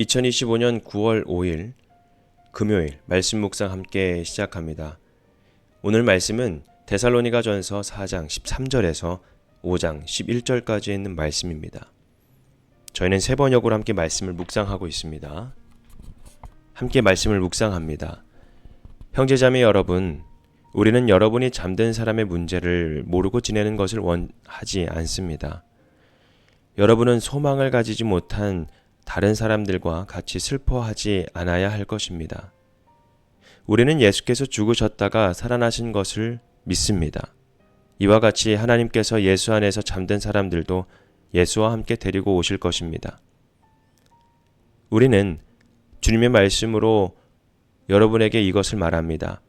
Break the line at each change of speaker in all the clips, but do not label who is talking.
2025년 9월 5일 금요일 말씀 묵상 함께 시작합니다. 오늘 말씀은 데살로니가전서 4장 13절에서 5장 11절까지 있는 말씀입니다. 저희는 세 번역으로 함께 말씀을 묵상하고 있습니다. 함께 말씀을 묵상합니다. 형제자매 여러분, 우리는 여러분이 잠든 사람의 문제를 모르고 지내는 것을 원하지 않습니다. 여러분은 소망을 가지지 못한 다른 사람들과 같이 슬퍼하지 않아야 할 것입니다. 우리는 예수께서 죽으셨다가 살아나신 것을 믿습니다. 이와 같이 하나님께서 예수 안에서 잠든 사람들도 예수와 함께 데리고 오실 것입니다. 우리는 주님의 말씀으로 여러분에게 이것을 말합니다.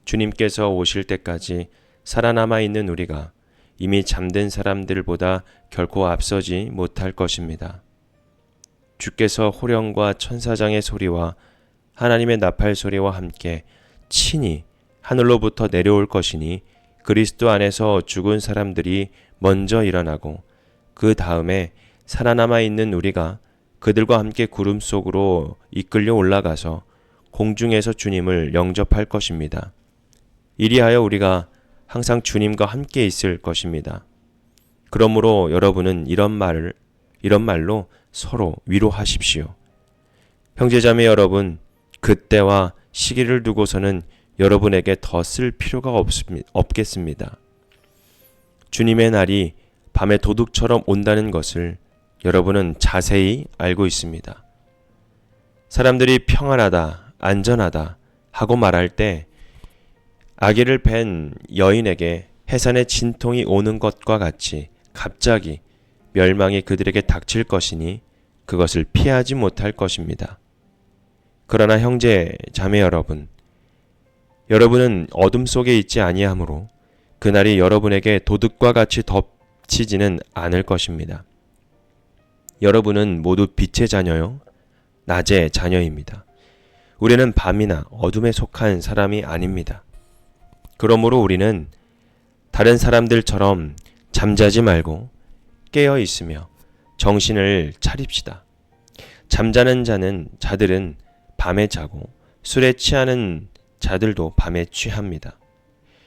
주님께서 오실 때까지 살아남아 있는 우리가 이미 잠든 사람들보다 결코 앞서지 못할 것입니다. 주께서 호령과 천사장의 소리와 하나님의 나팔 소리와 함께 친히 하늘로부터 내려올 것이니 그리스도 안에서 죽은 사람들이 먼저 일어나고 그 다음에 살아남아 있는 우리가 그들과 함께 구름 속으로 이끌려 올라가서 공중에서 주님을 영접할 것입니다. 이리하여 우리가 항상 주님과 함께 있을 것입니다. 그러므로 여러분은 이런 말로 서로 위로하십시오. 형제자매 여러분, 그때와 시기를 두고서는 여러분에게 더 쓸 필요가 없겠습니다. 주님의 날이 밤에 도둑처럼 온다는 것을 여러분은 자세히 알고 있습니다. 사람들이 평안하다, 안전하다 하고 말할 때 아기를 뵌 여인에게 해산의 진통이 오는 것과 같이 갑자기 멸망이 그들에게 닥칠 것이니 그것을 피하지 못할 것입니다. 그러나 형제, 자매 여러분, 여러분은 어둠 속에 있지 아니하므로 그날이 여러분에게 도둑과 같이 덮치지는 않을 것입니다. 여러분은 모두 빛의 자녀요, 낮의 자녀입니다. 우리는 밤이나 어둠에 속한 사람이 아닙니다. 그러므로 우리는 다른 사람들처럼 잠자지 말고 깨어 있으며 정신을 차립시다. 잠자는 자들은 밤에 자고 술에 취하는 자들도 밤에 취합니다.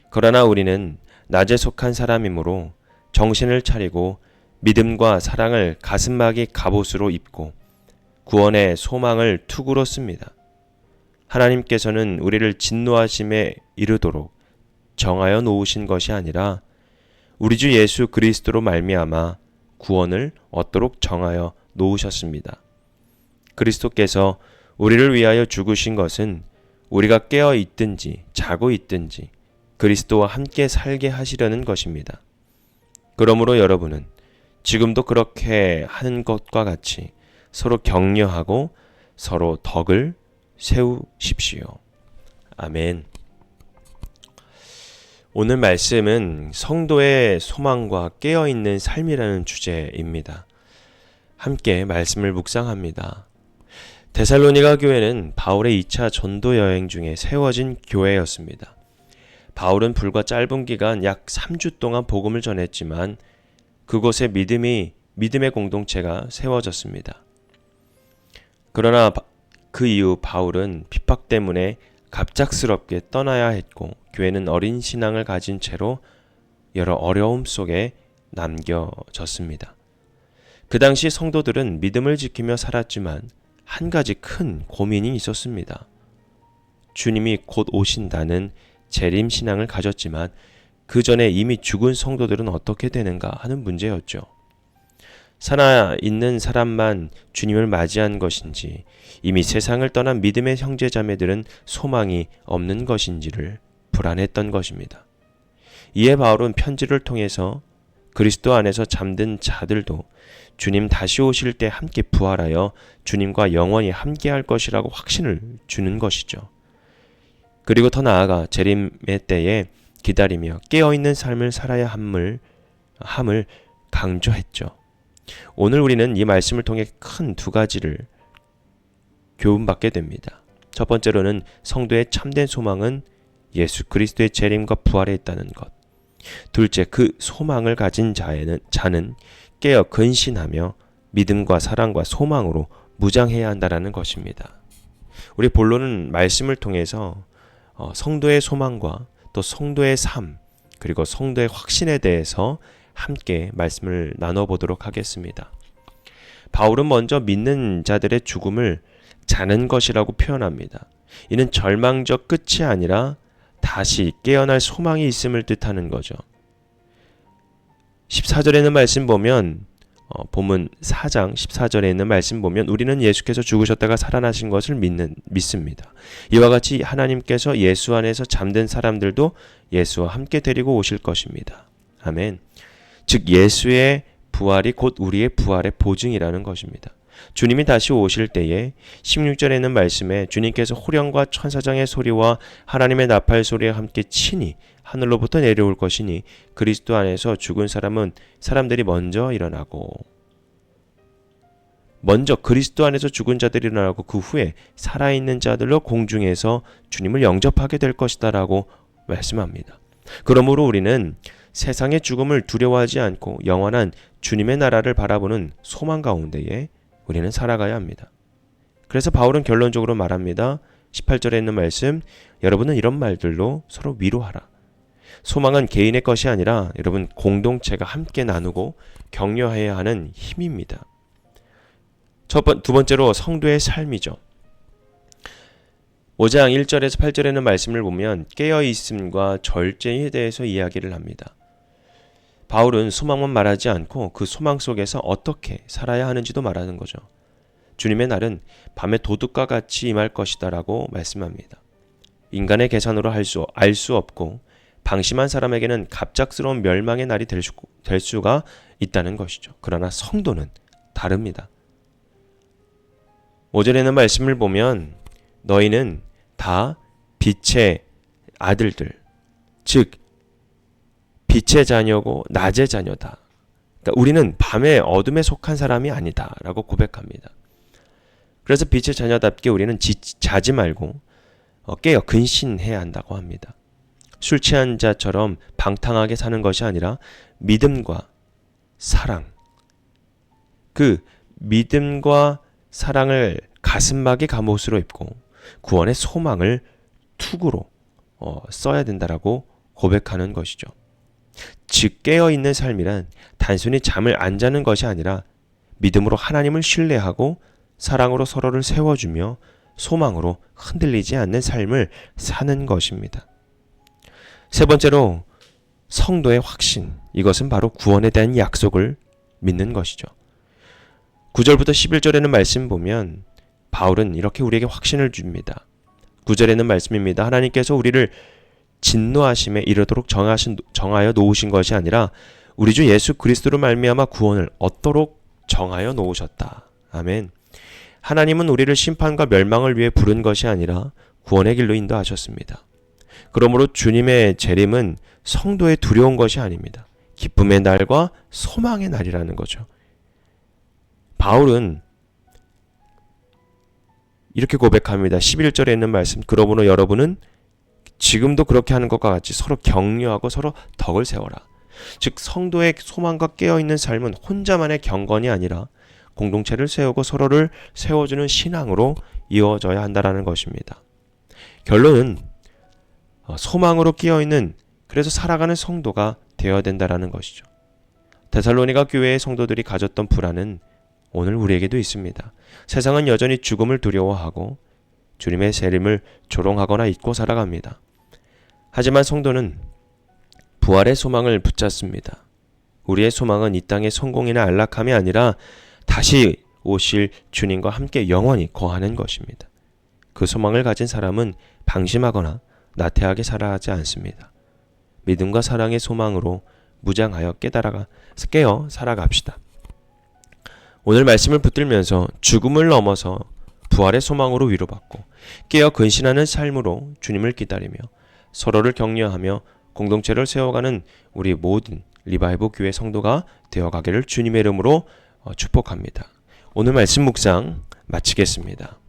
그러나 우리는 낮에 속한 사람이므로 정신을 차리고 믿음과 사랑을 가슴막이 갑옷으로 입고 구원의 소망을 투구로 씁니다. 하나님께서는 우리를 진노하심에 이르도록 정하여 놓으신 것이 아니라 우리 주 예수 그리스도로 말미암아 구원을 얻도록 정하여 놓으셨습니다. 그리스도께서 우리를 위하여 죽으신 것은 우리가 깨어 있든지 자고 있든지 그리스도와 함께 살게 하시려는 것입니다. 그러므로 여러분은 지금도 그렇게 하는 것과 같이 서로 격려하고 서로 덕을 세우십시오. 아멘. 오늘 말씀은 성도의 소망과 깨어있는 삶이라는 주제입니다. 함께 말씀을 묵상합니다. 데살로니가 교회는 바울의 2차 전도 여행 중에 세워진 교회였습니다. 바울은 불과 짧은 기간 약 3주 동안 복음을 전했지만 그곳에 믿음의 공동체가 세워졌습니다. 그러나 그 이후 바울은 핍박 때문에 갑작스럽게 떠나야 했고 교회는 어린 신앙을 가진 채로 여러 어려움 속에 남겨졌습니다. 그 당시 성도들은 믿음을 지키며 살았지만 한 가지 큰 고민이 있었습니다. 주님이 곧 오신다는 재림 신앙을 가졌지만 그 전에 이미 죽은 성도들은 어떻게 되는가 하는 문제였죠. 살아있는 사람만 주님을 맞이한 것인지 이미 세상을 떠난 믿음의 형제자매들은 소망이 없는 것인지를 불안했던 것입니다. 이에 바울은 편지를 통해서 그리스도 안에서 잠든 자들도 주님 다시 오실 때 함께 부활하여 주님과 영원히 함께할 것이라고 확신을 주는 것이죠. 그리고 더 나아가 재림의 때에 기다리며 깨어있는 삶을 살아야 함을 강조했죠. 오늘 우리는 이 말씀을 통해 큰 두 가지를 교훈받게 됩니다. 첫 번째로는 성도의 참된 소망은 예수 그리스도의 재림과 부활에 있다는 것. 둘째, 그 소망을 가진 자는 깨어 근신하며 믿음과 사랑과 소망으로 무장해야 한다라는 것입니다. 우리 본론은 말씀을 통해서 성도의 소망과 또 성도의 삶, 그리고 성도의 확신에 대해서 함께 말씀을 나눠보도록 하겠습니다. 바울은 먼저 믿는 자들의 죽음을 자는 것이라고 표현합니다. 이는 절망적 끝이 아니라 다시 깨어날 소망이 있음을 뜻하는 거죠. 14절에 있는 말씀 보면 본문 4장 14절에 있는 말씀 보면 우리는 예수께서 죽으셨다가 살아나신 것을 믿습니다. 이와 같이 하나님께서 예수 안에서 잠든 사람들도 예수와 함께 데리고 오실 것입니다. 아멘. 즉 예수의 부활이 곧 우리의 부활의 보증이라는 것입니다. 주님이 다시 오실 때에 16절에 있는 말씀에 주님께서 호령과 천사장의 소리와 하나님의 나팔 소리와 함께 친히 하늘로부터 내려올 것이니 그리스도 안에서 죽은 사람들이 먼저 일어나고 먼저 그리스도 안에서 죽은 자들이 일어나고 그 후에 살아있는 자들로 공중에서 주님을 영접하게 될 것이다 라고 말씀합니다. 그러므로 우리는 세상의 죽음을 두려워하지 않고 영원한 주님의 나라를 바라보는 소망 가운데에 우리는 살아가야 합니다. 그래서 바울은 결론적으로 말합니다. 18절에 있는 말씀, 여러분은 이런 말들로 서로 위로하라. 소망은 개인의 것이 아니라 여러분 공동체가 함께 나누고 격려해야 하는 힘입니다. 두 번째로 성도의 삶이죠. 5장 1절에서 8절에 있는 말씀을 보면 깨어있음과 절제에 대해서 이야기를 합니다. 바울은 소망만 말하지 않고 그 소망 속에서 어떻게 살아야 하는지도 말하는 거죠. 주님의 날은 밤에 도둑과 같이 임할 것이다 라고 말씀합니다. 인간의 계산으로 알 수 없고 방심한 사람에게는 갑작스러운 멸망의 날이 될 수가 있다는 것이죠. 그러나 성도는 다릅니다. 5절에는 말씀을 보면 너희는 다 빛의 아들들, 즉 빛의 자녀고 낮의 자녀다. 그러니까 우리는 밤의 어둠에 속한 사람이 아니다 라고 고백합니다. 그래서 빛의 자녀답게 우리는 자지 말고 깨어 근신해야 한다고 합니다. 술 취한 자처럼 방탕하게 사는 것이 아니라 믿음과 사랑, 그 믿음과 사랑을 가슴막이 갑옷으로 입고 구원의 소망을 투구로 써야 된다라고 고백하는 것이죠. 즉 깨어있는 삶이란 단순히 잠을 안 자는 것이 아니라 믿음으로 하나님을 신뢰하고 사랑으로 서로를 세워주며 소망으로 흔들리지 않는 삶을 사는 것입니다. 세 번째로 성도의 확신, 이것은 바로 구원에 대한 약속을 믿는 것이죠. 9절부터 11절에는 말씀 보면 바울은 이렇게 우리에게 확신을 줍니다. 9절에는 말씀입니다. 하나님께서 우리를 진노하심에 이르도록 정하여 놓으신 것이 아니라 우리 주 예수 그리스도로 말미암아 구원을 얻도록 정하여 놓으셨다. 아멘. 하나님은 우리를 심판과 멸망을 위해 부른 것이 아니라 구원의 길로 인도하셨습니다. 그러므로 주님의 재림은 성도의 두려운 것이 아닙니다. 기쁨의 날과 소망의 날이라는 거죠. 바울은 이렇게 고백합니다. 11절에 있는 말씀, 그러므로 여러분은 지금도 그렇게 하는 것과 같이 서로 격려하고 서로 덕을 세워라. 즉 성도의 소망과 깨어있는 삶은 혼자만의 경건이 아니라 공동체를 세우고 서로를 세워주는 신앙으로 이어져야 한다는 것입니다. 결론은 소망으로 깨어있는, 그래서 살아가는 성도가 되어야 된다는 것이죠. 데살로니가 교회의 성도들이 가졌던 불안은 오늘 우리에게도 있습니다. 세상은 여전히 죽음을 두려워하고 주님의 재림을 조롱하거나 잊고 살아갑니다. 하지만 성도는 부활의 소망을 붙잡습니다. 우리의 소망은 이 땅의 성공이나 안락함이 아니라 다시 오실 주님과 함께 영원히 거하는 것입니다. 그 소망을 가진 사람은 방심하거나 나태하게 살아가지 않습니다. 믿음과 사랑의 소망으로 무장하여 깨어 살아갑시다. 오늘 말씀을 붙들면서 죽음을 넘어서 부활의 소망으로 위로받고 깨어 근신하는 삶으로 주님을 기다리며 서로를 격려하며 공동체를 세워가는 우리 모든 리바이브 교회 성도가 되어가기를 주님의 이름으로 축복합니다. 오늘 말씀 묵상 마치겠습니다.